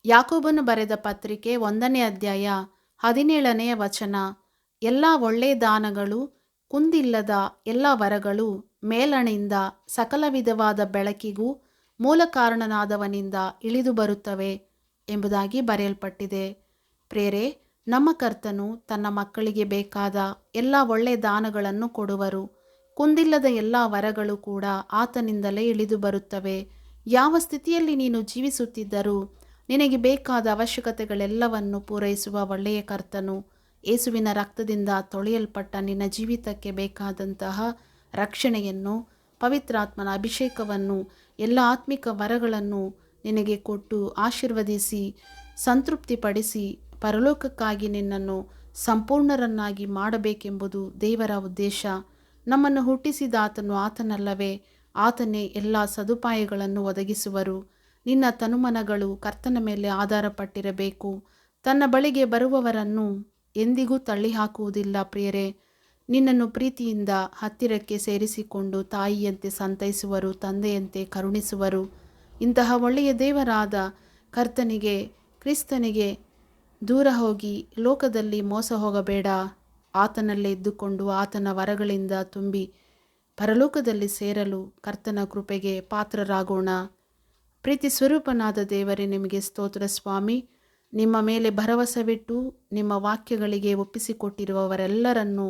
ಯಾಕೋಬನು ಬರೆದ ಪತ್ರಿಕೆ 1ನೇ ಅಧ್ಯಾಯ 17ನೇ ವಚನ. ಎಲ್ಲ ಒಳ್ಳೆಯ ದಾನಗಳು, ಕುಂದಿಲ್ಲದ ಎಲ್ಲ ವರಗಳು ಮೇಲಣಿಂದ ಸಕಲ ವಿಧವಾದ ಬೆಳಕಿಗೂ ಮೂಲ ಕಾರಣನಾದವನಿಂದ ಇಳಿದು ಬರುತ್ತವೆ ಎಂಬುದಾಗಿ ಬರೆಯಲ್ಪಟ್ಟಿದೆ. ಪ್ರೇರೆ, ನಮ್ಮ ಕರ್ತನು ತನ್ನ ಮಕ್ಕಳಿಗೆ ಬೇಕಾದ ಎಲ್ಲ ಒಳ್ಳೆಯ ದಾನಗಳನ್ನು ಕೊಡುವರು. ಕುಂದಿಲ್ಲದ ಎಲ್ಲ ವರಗಳು ಕೂಡ ಆತನಿಂದಲೇ ಇಳಿದು ಬರುತ್ತವೆ. ಯಾವ ಸ್ಥಿತಿಯಲ್ಲಿ ನೀನು ಜೀವಿಸುತ್ತಿದ್ದರೂ ನಿನಗೆ ಬೇಕಾದ ಅವಶ್ಯಕತೆಗಳೆಲ್ಲವನ್ನು ಪೂರೈಸುವ ಒಳ್ಳೆಯ ಕರ್ತನು, ಯೇಸುವಿನ ರಕ್ತದಿಂದ ತೊಳೆಯಲ್ಪಟ್ಟ ನಿನ್ನ ಜೀವಿತಕ್ಕೆ ಬೇಕಾದಂತಹ ರಕ್ಷಣೆಯನ್ನು, ಪವಿತ್ರಾತ್ಮನ ಅಭಿಷೇಕವನ್ನು, ಎಲ್ಲ ಆತ್ಮಿಕ ವರಗಳನ್ನು ನಿನಗೆ ಕೊಟ್ಟು ಆಶೀರ್ವದಿಸಿ ಸಂತೃಪ್ತಿಪಡಿಸಿ ಪರಲೋಕಕ್ಕಾಗಿ ನಿನ್ನನ್ನು ಸಂಪೂರ್ಣರನ್ನಾಗಿ ಮಾಡಬೇಕೆಂಬುದು ದೇವರ ಉದ್ದೇಶ. ನಮ್ಮನ್ನು ಹುಟ್ಟಿಸಿದ ಆತನು ಆತನಲ್ಲವೇ? ಆತನೇ ಎಲ್ಲ ಸದುಪಾಯಗಳನ್ನು ಒದಗಿಸುವರು. ನಿನ್ನ ತನುಮನಗಳು ಕರ್ತನ ಮೇಲೆ ಆಧಾರಪಟ್ಟಿರಬೇಕು. ತನ್ನ ಬಳಿಗೆ ಬರುವವರನ್ನು ಎಂದಿಗೂ ತಳ್ಳಿಹಾಕುವುದಿಲ್ಲ. ಪ್ರಿಯರೇ, ನಿನ್ನನ್ನು ಪ್ರೀತಿಯಿಂದ ಹತ್ತಿರಕ್ಕೆ ಸೇರಿಸಿಕೊಂಡು ತಾಯಿಯಂತೆ ಸಂತೈಸುವರು, ತಂದೆಯಂತೆ ಕರುಣಿಸುವರು. ಇಂತಹ ಒಳ್ಳೆಯ ದೇವರಾದ ಕರ್ತನಿಗೆ, ಕ್ರಿಸ್ತನಿಗೆ ದೂರ ಹೋಗಿ ಲೋಕದಲ್ಲಿ ಮೋಸ ಹೋಗಬೇಡ. ಆತನಲ್ಲೇ ಇದ್ದುಕೊಂಡು ಆತನ ವರಗಳಿಂದ ತುಂಬಿ ಪರಲೋಕದಲ್ಲಿ ಸೇರಲು ಕರ್ತನ ಕೃಪೆಗೆ ಪಾತ್ರರಾಗೋಣ. ಪ್ರೀತಿ ಸ್ವರೂಪನಾದ ದೇವರೇ, ನಿಮಗೆ ಸ್ತೋತ್ರ ಸ್ವಾಮಿ. ನಿಮ್ಮ ಮೇಲೆ ಭರವಸವಿಟ್ಟು ನಿಮ್ಮ ವಾಕ್ಯಗಳಿಗೆ ಒಪ್ಪಿಸಿಕೊಟ್ಟಿರುವವರೆಲ್ಲರನ್ನೂ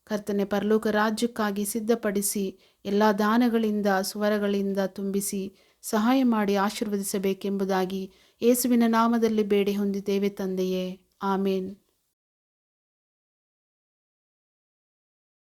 ಕರ್ತನೆ ಪರಲೋಕ ರಾಜ್ಯಕ್ಕಾಗಿ ಸಿದ್ಧಪಡಿಸಿ ಎಲ್ಲ ದಾನಗಳಿಂದ ಸುವರಗಳಿಂದ ತುಂಬಿಸಿ ಸಹಾಯ ಮಾಡಿ ಆಶೀರ್ವದಿಸಬೇಕೆಂಬುದಾಗಿ ಯೇಸುವಿನ ನಾಮದಲ್ಲಿ ಬೇಡಿ ಹೊಂದಿದ್ದೇವೆ ತಂದೆಯೇ, ಆಮೇನ್.